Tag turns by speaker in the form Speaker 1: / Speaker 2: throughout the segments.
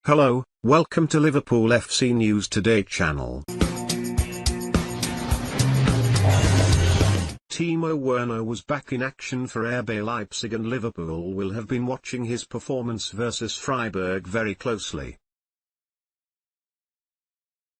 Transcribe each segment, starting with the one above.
Speaker 1: Hello, welcome to Liverpool FC News Today channel. Timo Werner was back in action for RB Leipzig, and Liverpool will have been watching his performance versus Freiburg very closely.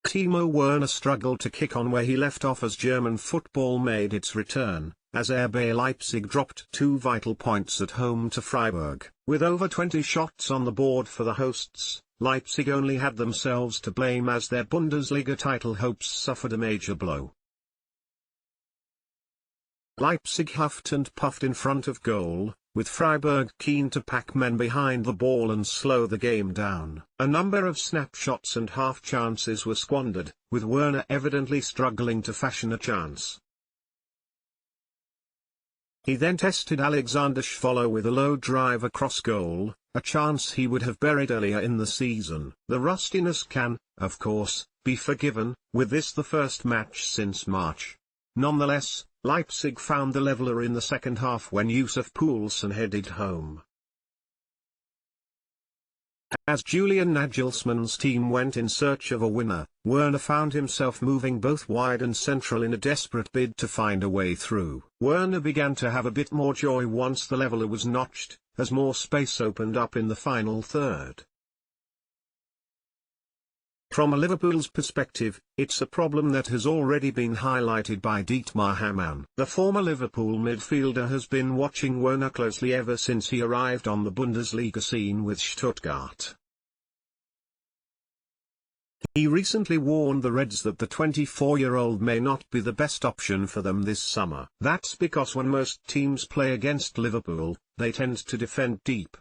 Speaker 1: Timo Werner struggled to kick on where he left off as German football made its return, as RB Leipzig dropped 2 vital points at home to Freiburg. With over 20 shots on the board for the hosts, Leipzig only had themselves to blame as their Bundesliga title hopes suffered a major blow. Leipzig huffed and puffed in front of goal, with Freiburg keen to pack men behind the ball and slow the game down. A number of snapshots and half chances were squandered, with Werner evidently struggling to fashion a chance. He then tested Alexander Schwolo with a low drive across goal, a chance he would have buried earlier in the season. The rustiness can, of course, be forgiven, with this the first match since March. Nonetheless, Leipzig found the leveller in the second half when Yusuf Poulsen headed home. As Julian Nagelsmann's team went in search of a winner, Werner found himself moving both wide and central in a desperate bid to find a way through. Werner began to have a bit more joy once the leveller was notched, as more space opened up in the final third. From a Liverpool's perspective, it's a problem that has already been highlighted by Dietmar Hamann. The former Liverpool midfielder has been watching Werner closely ever since he arrived on the Bundesliga scene with Stuttgart. He recently warned the Reds that the 24-year-old may not be the best option for them this summer. That's because when most teams play against Liverpool, they tend to defend deep.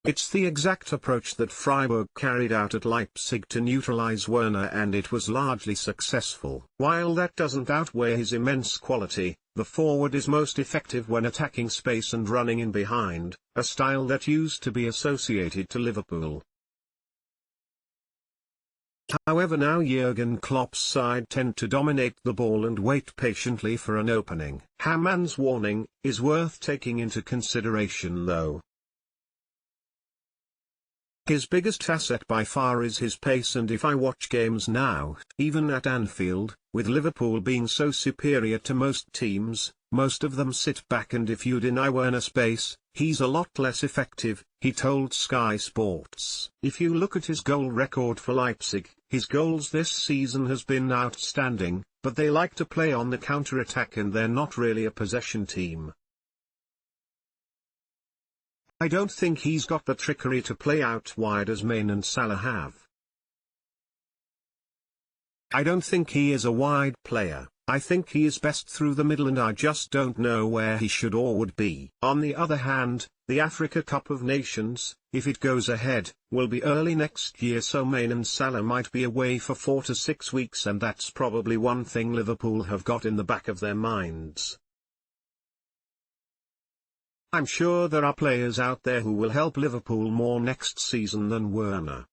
Speaker 1: It's the exact approach that Freiburg carried out at Leipzig to neutralize Werner, and it was largely successful. While that doesn't outweigh his immense quality, the forward is most effective when attacking space and running in behind, a style that used to be associated to Liverpool. However, now Jurgen Klopp's side tend to dominate the ball and wait patiently for an opening. Hamann's warning is worth taking into consideration though. His biggest asset by far is his pace, and if I watch games now, even at Anfield, with Liverpool being so superior to most teams, most of them sit back, and if you deny Werner space, he's a lot less effective, he told Sky Sports. If you look at his goal record for Leipzig, his goals this season has been outstanding, but they like to play on the counter-attack and they're not really a possession team. I don't think he's got the trickery to play out wide as Mane and Salah have. I don't think he is a wide player. I think he is best through the middle, and I just don't know where he should or would be. On the other hand, the Africa Cup of Nations, if it goes ahead, will be early next year, so Mane and Salah might be away for 4 to 6 weeks, and that's probably one thing Liverpool have got in the back of their minds. I'm sure there are players out there who will help Liverpool more next season than Werner.